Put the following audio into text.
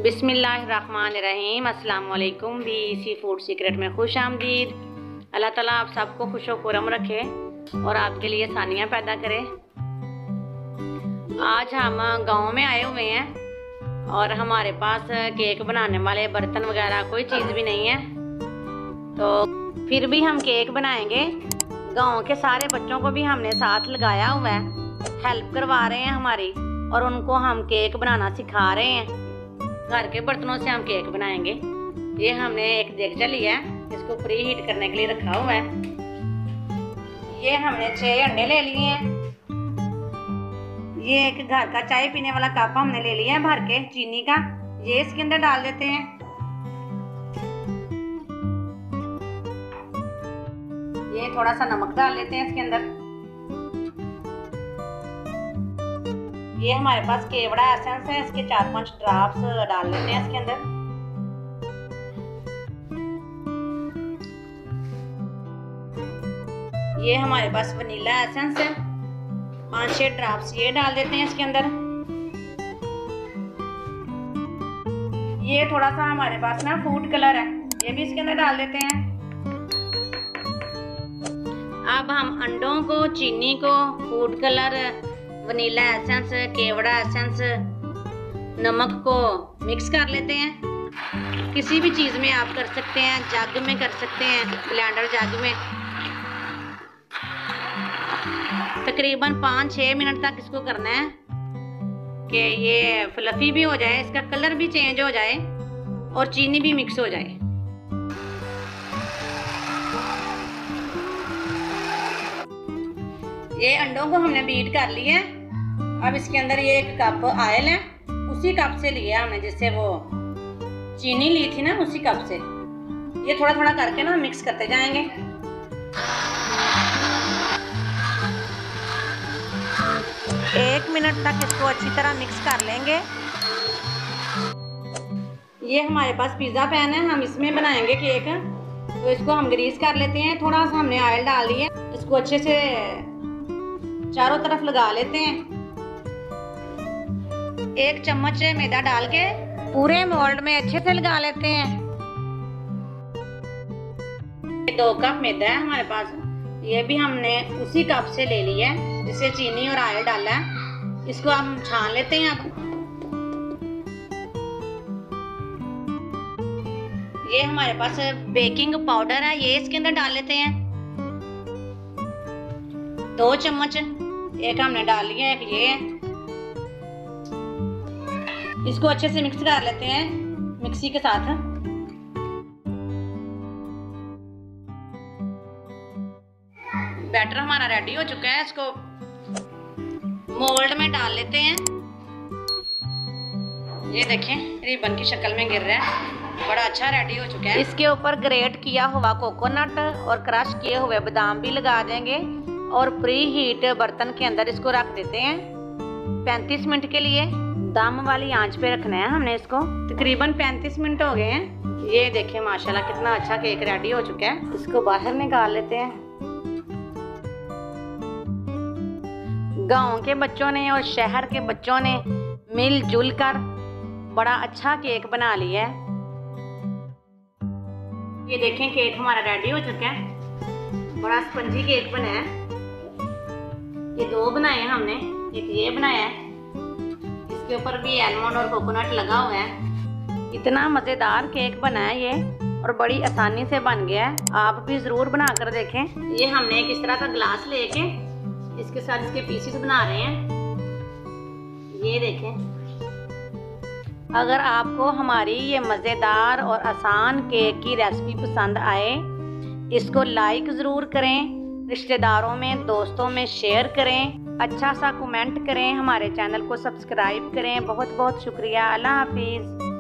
बिस्मिल्लाहिर्रहमानिर्रहीम। अस्सलाम वालेकुम। BEC फूड सीक्रेट में खुश आमदीद। अल्लाह ताला आप सबको खुशो खुरम रखे और आपके लिए आसानियाँ पैदा करे। आज हम गांव में आए हुए हैं और हमारे पास केक बनाने वाले बर्तन वगैरह कोई चीज़ भी नहीं है, तो फिर भी हम केक बनाएंगे। गांव के सारे बच्चों को भी हमने साथ लगाया हुआ है, हेल्प करवा रहे हैं हमारी, और उनको हम केक बनाना सिखा रहे हैं। घर के बर्तनों से हम केक बनाएंगे। ये हमने एक देगचा लिया है, इसको प्री हीट करने के लिए रखा हुआ है। ये हमने 6 अंडे ले लिए हैं। ये एक घर का चाय पीने वाला कप हमने ले लिया है भर के चीनी का, ये इसके अंदर डाल देते हैं। ये थोड़ा सा नमक डाल लेते हैं इसके अंदर। ये हमारे पास केवड़ा एसेंस है, इसके 4-5 ड्रॉप्स डाल लेते हैं इसके अंदर। ये हमारे पास वनीला एसेंस है, 5-6 ड्रॉप्स ये डाल देते हैं इसके अंदर। ये थोड़ा सा हमारे पास ना फूड कलर है, ये भी इसके अंदर डाल देते हैं। अब हम अंडों को, चीनी को, फूड कलर, वनीला एसेंस, केवड़ा एसेंस, नमक को मिक्स कर लेते हैं। किसी भी चीज़ में आप कर सकते हैं, जग में कर सकते हैं, ब्लेंडर जग में। तकरीबन 5-6 मिनट तक इसको करना है कि ये फ्लफी भी हो जाए, इसका कलर भी चेंज हो जाए और चीनी भी मिक्स हो जाए। ये अंडों को हमने बीट कर लिया है। अब इसके अंदर ये 1 कप ऑयल है, उसी कप से लिया हमने जिससे वो चीनी ली थी ना, उसी कप से। ये थोड़ा थोड़ा करके ना मिक्स करते जाएंगे। एक मिनट तक इसको अच्छी तरह मिक्स कर लेंगे। ये हमारे पास पिज़्ज़ा पैन है, हम इसमें बनाएंगे केक, तो इसको हम ग्रीस कर लेते हैं। थोड़ा सा हमने ऑयल डाल दिया, इसको अच्छे से चारों तरफ लगा लेते हैं। 1 चम्मच मैदा डाल के पूरे मोल्ड में अच्छे से लगा लेते हैं। 2 कप मैदा है हमारे पास, ये भी हमने उसी कप से ले लिया है जिससे चीनी और ऑयल डाला है। इसको हम छान लेते हैं। अब ये हमारे पास बेकिंग पाउडर है, ये इसके अंदर डाल लेते हैं। 2 चम्मच, एक हमने डाल लिया, एक ये है। इसको अच्छे से मिक्स कर लेते हैं मिक्सी के साथ। बैटर हमारा रेडी हो चुका है, इसको मोल्ड में डाल लेते हैं। ये देखें रिबन की शक्ल में गिर रहा है, बड़ा अच्छा रेडी हो चुका है। इसके ऊपर ग्रेट किया हुआ कोकोनट और क्रश किए हुए बादाम भी लगा देंगे और प्री हीट बर्तन के अंदर इसको रख देते हैं 35 मिनट के लिए। दम वाली आंच पे रखना है हमने इसको। तकरीबन 35 मिनट हो गए हैं। ये देखिए माशाल्लाह कितना अच्छा केक रेडी हो चुका है। इसको बाहर निकाल लेते हैं। गांव के बच्चों ने और शहर के बच्चों ने मिलजुल कर बड़ा अच्छा केक बना लिया है। ये देखें केक हमारा रेडी हो चुका है, बड़ा स्पंजी केक बना है। ये 2 बनाए हैं हमने, एक ये बनाया है, इसके ऊपर भी आलमंड और कोकोनट लगा हुआ है। इतना मज़ेदार केक बना है ये, और बड़ी आसानी से बन गया है। आप भी ज़रूर बना कर देखें। ये हमने एक इस तरह का ग्लास लेके इसके साथ इसके पीसेस बना रहे हैं। ये देखें। अगर आपको हमारी ये मज़ेदार और आसान केक की रेसिपी पसंद आए, इसको लाइक ज़रूर करें, रिश्तेदारों में, दोस्तों में शेयर करें, अच्छा सा कमेंट करें, हमारे चैनल को सब्सक्राइब करें। बहुत बहुत शुक्रिया। अल्लाह हाफिज़।